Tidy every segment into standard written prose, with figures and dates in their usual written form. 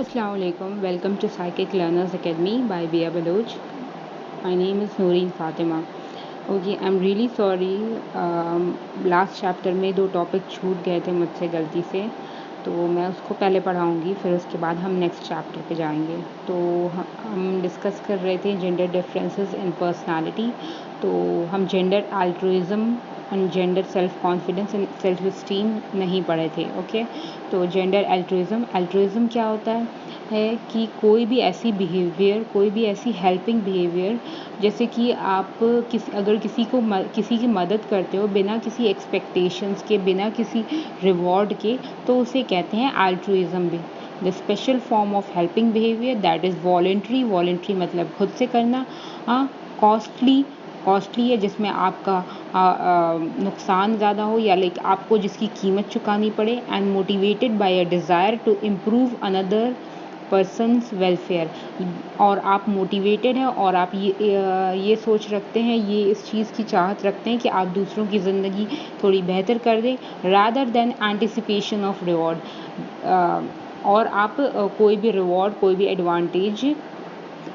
Assalamu alaikum. Welcome to Psychic Learners Academy by Bia Baloch. My name is Nooreen Fatima. Okay, I'm really sorry. Last chapter में 2 topic छूट गए थे मुझसे गलती से, तो मैं उसको पहले पढ़ाऊँगी, फिर उसके बाद हम नेक्स्ट चैप्टर पे जाएंगे। तो हम डिस्कस कर रहे थे जेंडर डिफरेंसेस इन पर्सनालिटी। तो हम gender altruism and gender self confidence and self esteem नहीं पढ़े थे। ओके, तो जेंडर अल्ट्रुइज्म क्या होता है कि कोई भी ऐसी बिहेवियर, कोई भी ऐसी हेल्पिंग बिहेवियर, जैसे कि आप अगर किसी की मदद करते हो बिना किसी एक्सपेक्टेशंस के, बिना किसी रिवॉर्ड के, तो उसे कहते हैं अल्ट्रुइज्म भी। The special form of helping behaviour that is voluntary मतलब खुद से करना, कॉस्टली है जिसमें आपका नुकसान ज़्यादा हो या लाइक आपको जिसकी कीमत चुकानी पड़े, and motivated by a desire to improve another person's welfare. और आप मोटिवेटेड हैं और आप ये सोच रखते हैं, ये इस चीज़ की चाहत रखते हैं कि आप दूसरों की ज़िंदगी थोड़ी बेहतर कर दें, rather than anticipation of reward. और आप कोई भी रिवॉर्ड, कोई भी एडवांटेज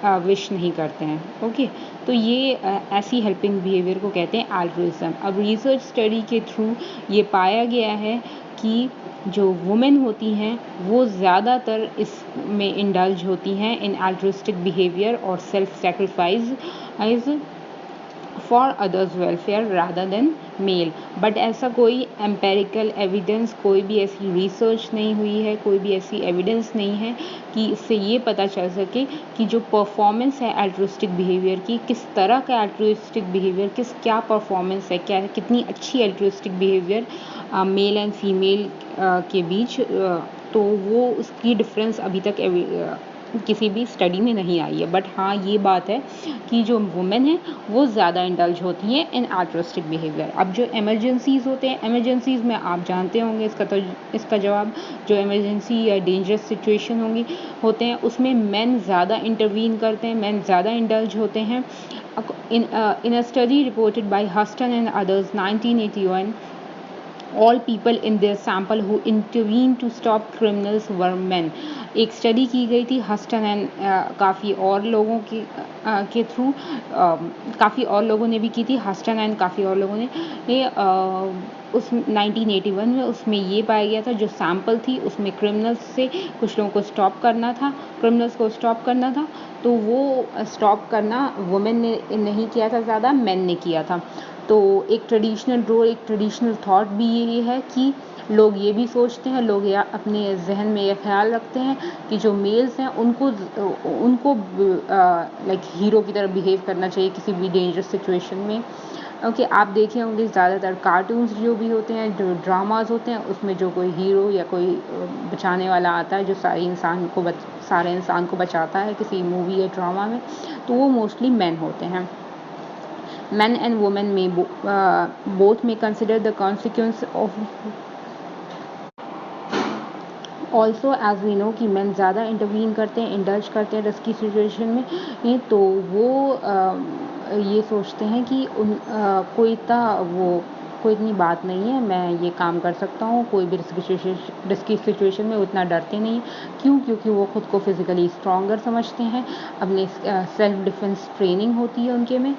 विश नहीं करते हैं। ओके, तो ये ऐसी हेल्पिंग बिहेवियर को कहते हैं अल्ट्रुइज्म। अब रिसर्च स्टडी के थ्रू ये पाया गया है कि जो वुमेन होती हैं वो ज़्यादातर इसमें इंडल्ज होती हैं इन अल्ट्रुइस्टिक बिहेवियर और self sacrifice for others welfare rather than male. But ऐसा कोई एम्पेरिकल एविडेंस, कोई भी ऐसी रिसर्च नहीं हुई है, कोई भी ऐसी एविडेंस नहीं है कि इससे ये पता चल सके कि जो परफॉर्मेंस है अल्ट्रुइस्टिक बिहेवियर की, किस तरह का अल्ट्रुइस्टिक बिहेवियर, क्या परफॉर्मेंस है, क्या कितनी अच्छी altruistic behaviour male and female के बीच, तो वो उसकी डिफरेंस अभी तक किसी भी स्टडी में नहीं आई है। बट हाँ, ये बात है कि जो वुमेन है वो ज़्यादा इंडल्ज होती हैं इन अल्ट्रुइस्टिक बिहेवियर। अब जो इमरजेंसीज़ होते हैं, इमरजेंसीज़ में आप जानते होंगे इसका जवाब, जो इमरजेंसी या डेंजरस सिचुएशन होते हैं उसमें मेन ज़्यादा इंटरवीन करते हैं, मेन ज़्यादा इंडल्ज होते हैं। In a study reported by Huston and others 1981, all people in their sample who intervened to stop criminals were men। एक स्टडी की गई थी हस्टन एंड काफ़ी और लोगों के थ्रू, काफ़ी और लोगों ने भी की थी, हस्टन एंड काफ़ी और लोगों ने उस 1981 में उसमें ये पाया गया था, जो सैम्पल थी उसमें क्रिमिनल्स से कुछ लोगों को स्टॉप करना था, क्रिमिनल्स को स्टॉप करना था, तो वो स्टॉप करना वुमेन ने नहीं किया था, ज़्यादा मेन ने किया था। तो एक ट्रेडिशनल थॉट भी ये है कि लोग ये भी सोचते हैं, लोग या अपने जहन में ये ख्याल रखते हैं कि जो मेल्स हैं उनको लाइक हीरो की तरह बिहेव करना चाहिए किसी भी डेंजरस सिचुएशन में। ओके, आप देखे होंगे ज़्यादातर कार्टून्स जो भी होते हैं, जो ड्रामाज होते हैं, उसमें जो कोई हीरो या कोई बचाने वाला आता है जो सारे इंसान को बचाता है किसी मूवी या ड्रामा में, तो वो मोस्टली मैन होते हैं। Men and women both may consider the consequence of also, as we know कि men ज़्यादा इंटरवीन करते हैं, इंडल्ज करते हैं रिस्की सिचुएशन में, तो वो ये सोचते हैं कि कोई इतनी बात नहीं है, मैं ये काम कर सकता हूँ, कोई भी रिस्की सिचुएशन में उतना डरते नहीं। क्यों? क्योंकि वो खुद को फिज़िकली स्ट्रॉन्गर समझते हैं, अपने सेल्फ डिफेंस ट्रेनिंग होती है उनके में।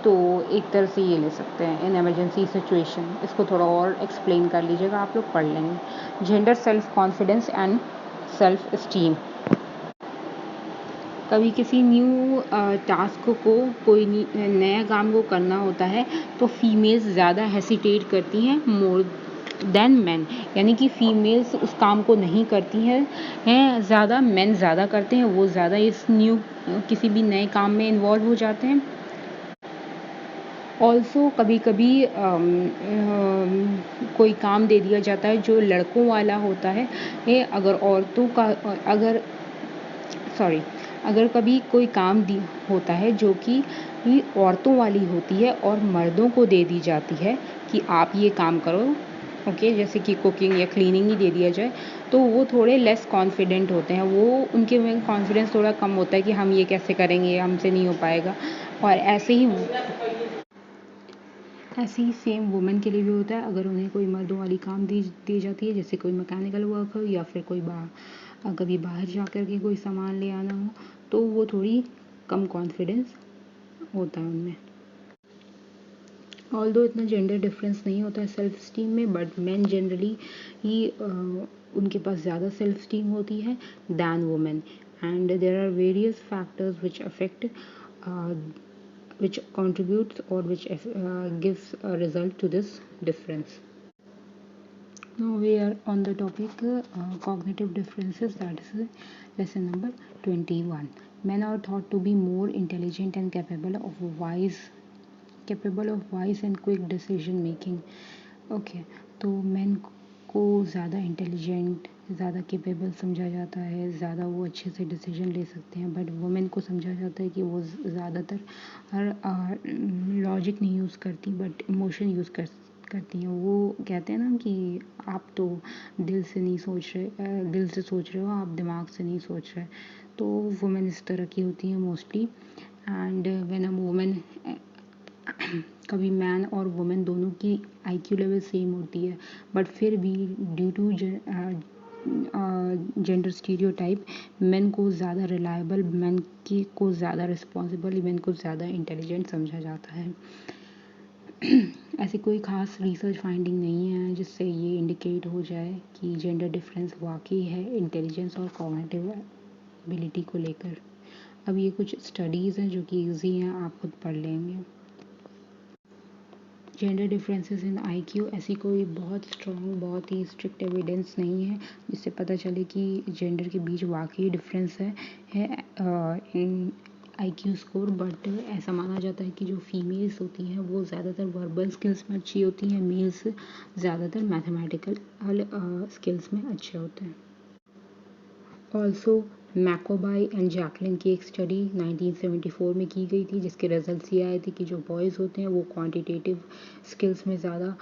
तो एक तरह से ये ले सकते हैं इन इमरजेंसी सिचुएशन। इसको थोड़ा और एक्सप्लेन कर लीजिएगा, आप लोग पढ़ लेंगे। Gender self confidence and self esteem. कभी किसी न्यू टास्क को, कोई नया काम को करना होता है, तो फीमेल्स ज़्यादा हेसिटेट करती हैं मोर देन मैन, यानी कि फीमेल्स उस काम को नहीं करती हैं ज़्यादा, मैन ज़्यादा करते हैं, वो ज़्यादा किसी भी नए काम में इन्वॉल्व हो जाते हैं। ऑल्सो कभी कभी कोई काम दे दिया जाता है जो लड़कों वाला होता है, अगर कभी कोई काम होता है जो कि औरतों वाली होती है और मर्दों को दे दी जाती है कि आप ये काम करो, ओके, जैसे कि कुकिंग या क्लीनिंग ही दे दिया जाए, तो वो थोड़े लेस कॉन्फिडेंट होते हैं, वो उनके में कॉन्फिडेंस थोड़ा कम होता है कि हम ये कैसे करेंगे, हमसे नहीं हो पाएगा। और ऐसे ही सेम वुमेन के लिए भी होता है, अगर उन्हें कोई मर्दों वाली काम दी जाती है, जैसे कोई मैकेनिकल वर्क हो या फिर कोई कभी बाहर जा कर के कोई सामान ले आना हो तो वो थोड़ी कम कॉन्फिडेंस होता है उनमें। ऑल्दो इतना जेंडर डिफरेंस नहीं होता है सेल्फ स्टीम में, बट मेन जनरली ही उनके पास ज़्यादा सेल्फ स्टीम होती है than women, and there are various factors which affect which contributes or which gives a result to this difference. Now we are on the topic cognitive differences, that is lesson number 21. Men are thought to be more intelligent and capable of wise and quick decision making. Okay, तो men को ज़्यादा intelligent, ज़्यादा capable समझा जाता है, ज़्यादा वो अच्छे से डिसीजन ले सकते हैं, बट वुमेन को समझा जाता है कि वो ज़्यादातर लॉजिक नहीं यूज़ करती बट इमोशन यूज़ करती हैं। वो कहते हैं ना कि आप तो दिल से नहीं सोच रहे, दिल से सोच रहे हो, आप दिमाग से नहीं सोच रहे। तो वुमेन इस तरह की होती हैं mostly, and when a women कभी मैन और वुमेन दोनों की आईक्यू लेवल सेम होती है, बट फिर भी due to gender stereotype men को ज़्यादा रिलायबल, मेन की को ज़्यादा रिस्पॉन्सिबल, मेन को ज़्यादा इंटेलिजेंट समझा जाता है। ऐसी कोई ख़ास रिसर्च फाइंडिंग नहीं है जिससे ये इंडिकेट हो जाए कि जेंडर डिफरेंस वाकई है इंटेलिजेंस और कॉग्निटिव एबिलिटी को लेकर। अब ये कुछ स्टडीज़ हैं जो कि ईजी हैं, आप खुद पढ़ लेंगे। जेंडर डिफरेंसेस इन आईक्यू, ऐसी कोई बहुत स्ट्रॉन्ग, बहुत ही स्ट्रिक्ट एविडेंस नहीं है जिससे पता चले कि जेंडर के बीच वाकई डिफरेंस है इन आईक्यू स्कोर, बट ऐसा माना जाता है कि जो फीमेल्स होती हैं वो ज़्यादातर वर्बल स्किल्स में अच्छी होती हैं, मेल्स ज़्यादातर मैथमेटिकल स्किल्स में अच्छे होते हैं। ऑल्सो मैकोबाई एंड जैकलिन की एक स्टडी 1974 में की गई थी जिसके रिजल्ट्स ये आए थे कि जो बॉयज़ होते हैं वो क्वांटिटेटिव स्किल्स में ज़्यादा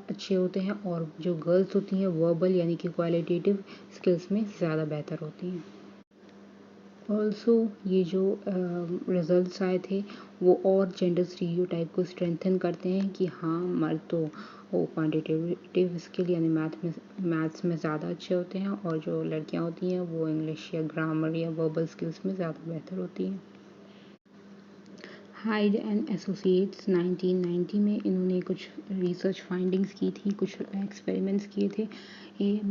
अच्छे होते हैं, और जो गर्ल्स होती हैं वर्बल यानी कि क्वालिटेटिव स्किल्स में ज़्यादा बेहतर होती हैं। ऑल्सो ये जो रिजल्ट्स आए थे वो और जेंडर स्टीरियोटाइप को स्ट्रेंथन करते हैं कि हाँ, मर्द तो वो क्वांटिटेटिव स्किल यानी मैथ्स में ज़्यादा अच्छे होते हैं, और जो लड़कियां होती हैं वो इंग्लिश या ग्रामर या वर्बल स्किल्स में ज़्यादा बेहतर होती हैं। हाइड एंड एसोसिएट्स 1990 में इन्होंने कुछ रिसर्च फाइंडिंग्स की थी, कुछ एक्सपेरिमेंट्स किए थे, ये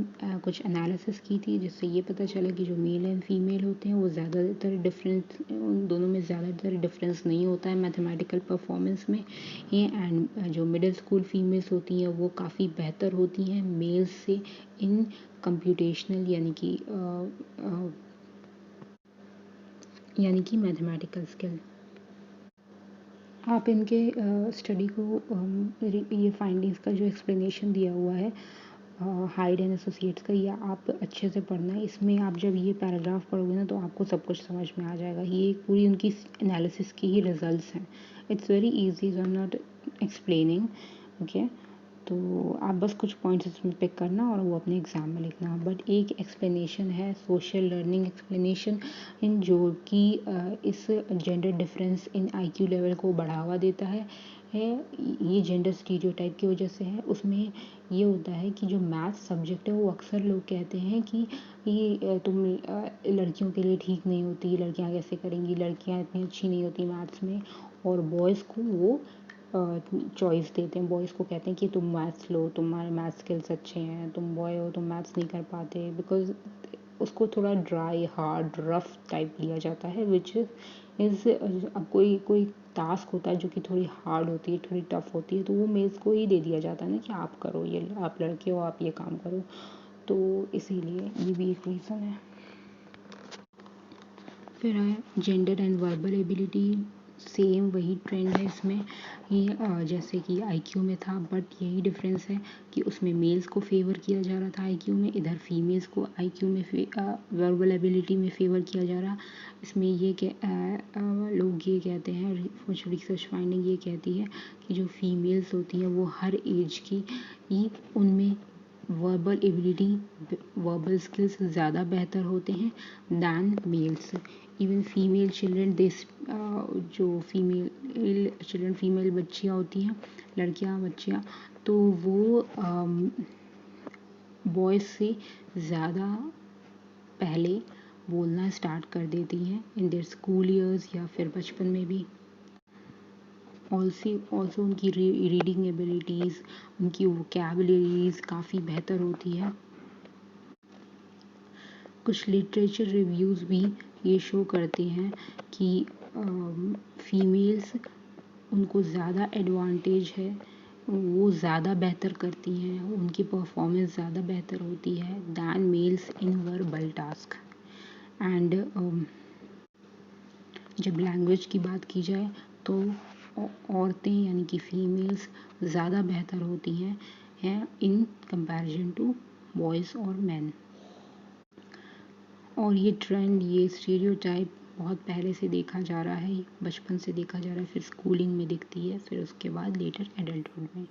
कुछ एनालिसिस की थी जिससे ये पता चला कि जो मेल एंड फीमेल होते हैं वो ज़्यादातर डिफरेंस, उन दोनों में ज़्यादातर डिफरेंस नहीं होता है मैथमेटिकल परफॉर्मेंस में ये, एंड जो मिडिल स्कूल फीमेल्स होती हैं वो काफ़ी बेहतर होती हैं मेल्स से इन कंप्यूटेशनल यानी कि मैथमेटिकल स्किल। आप इनके स्टडी को ये फाइंडिंग्स का जो एक्सप्लेनेशन दिया हुआ है हाइड एंड एसोसिएट्स का, ये आप अच्छे से पढ़ना है। इसमें आप जब ये पैराग्राफ पढ़ोगे ना तो आपको सब कुछ समझ में आ जाएगा। ये एक पूरी उनकी एनालिसिस की ही रिजल्ट्स हैं। It's very easy, so I am not explaining, okay. तो आप बस कुछ पॉइंट्स इसमें पिक करना और वो अपने एग्ज़ाम में लिखना। बट एक एक्सप्लेनेशन है सोशल लर्निंग एक्सप्लेनेशन इन जो कि इस gender difference in IQ level को बढ़ावा देता है ये जेंडर स्टीरियोटाइप की वजह से है। उसमें ये होता है कि जो मैथ्स सब्जेक्ट है वो अक्सर लोग कहते हैं कि ये तुम लड़कियों के लिए ठीक नहीं होती, लड़कियां कैसे करेंगी, लड़कियां इतनी अच्छी नहीं होती मैथ्स में, और बॉयज़ को वो चॉइस देते हैं। बॉयज़ को कहते हैं कि तुम मैथ्स लो, तुम्हारे मैथ्स स्किल्स अच्छे हैं, तुम बॉय हो, तुम मैथ्स नहीं कर पाते, बिकॉज उसको थोड़ा ड्राई, हार्ड, रफ टाइप लिया जाता है, विच इज़ अब कोई कोई टास्क होता है जो कि थोड़ी हार्ड होती है, थोड़ी टफ होती है, तो वो मेल्स को ही दे दिया जाता है ना कि आप करो, ये आप लड़के हो, आप ये काम करो। तो इसीलिए ये भी एक रीज़न है। फिर है gender and verbal ability, same वही ट्रेंड है इसमें ये जैसे कि आईक्यू में था, बट यही डिफरेंस है कि उसमें मेल्स को फेवर किया जा रहा था आईक्यू में, इधर फीमेल्स को आईक्यू में वर्बल एबिलिटी में फेवर किया जा रहा। इसमें ये लोग ये कहते हैं, कुछ रिसर्च फाइंडिंग ये कहती है कि जो फीमेल्स होती हैं वो हर एज की उनमें वर्बल एबिलिटी, वर्बल स्किल्स ज़्यादा बेहतर होते हैं than males. Even female children जो फीमेल चिल्ड्रन, फीमेल बच्चियाँ होती हैं, लड़कियाँ बच्चियाँ, तो वो बॉयज़ से ज़्यादा पहले बोलना स्टार्ट कर देती हैं इन देयर स्कूल ईयर्स या फिर बचपन में भी। ऑल्सो उनकी रीडिंग एबिलिटीज़, उनकी वोकैबुलरीज काफ़ी बेहतर होती है। कुछ लिटरेचर रिव्यूज़ भी ये शो करते हैं कि फीमेल्स उनको ज़्यादा एडवांटेज है, वो ज़्यादा बेहतर करती हैं, उनकी परफॉर्मेंस ज़्यादा बेहतर होती है than males in verbal task. And जब लैंग्वेज की बात की जाए तो औरतें यानी कि फीमेल्स ज़्यादा बेहतर होती हैं इन कंपैरिजन टू बॉयज़ और मैन। और ये ट्रेंड, ये स्टीरियोटाइप बहुत पहले से देखा जा रहा है, बचपन से देखा जा रहा है, फिर स्कूलिंग में दिखती है, फिर उसके बाद लेटर एडल्टहुड में।